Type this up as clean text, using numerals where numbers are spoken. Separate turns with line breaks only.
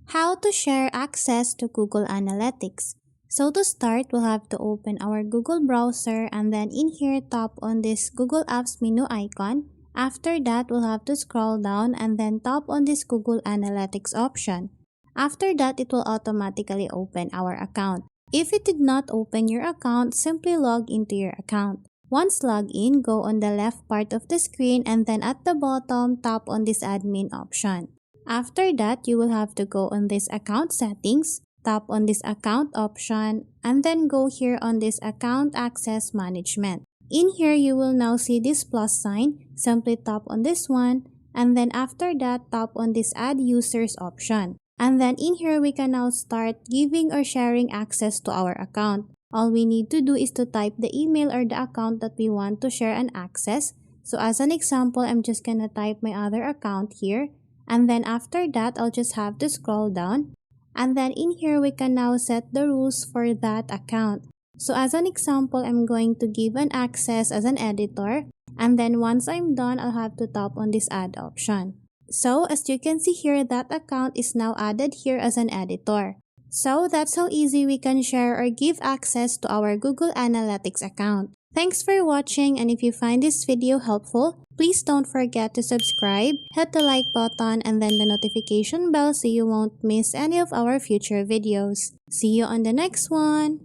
How to share access to Google Analytics. So to start, we'll have to open our Google browser and then in here tap on this Google Apps menu icon. After that, we'll have to scroll down and then tap on this Google Analytics option. After that, it will automatically open our account. If it did not open your account, simply log into your account. Once logged in, go on the left part of the screen and then at the bottom, tap on this admin option. After that, you will have to go on this account settings, tap on this account option, and then go here on this account access management. In here, you will now see this plus sign. Simply tap on this one, and then after that, tap on this add users option. And then in here, we can now start giving or sharing access to our account. All we need to do is to type the email or the account that we want to share and access. So as an example, I'm just gonna type my other account here. And then after that, I'll just have to scroll down. And then in here, we can now set the rules for that account. So as an example, I'm going to give an access as an editor. And then once I'm done, I'll have to tap on this add option. So as you can see here, that account is now added here as an editor. So that's how easy we can share or give access to our Google Analytics account. Thanks for watching, and if you find this video helpful, please don't forget to subscribe, hit the like button, and then the notification bell so you won't miss any of our future videos. See you on the next one!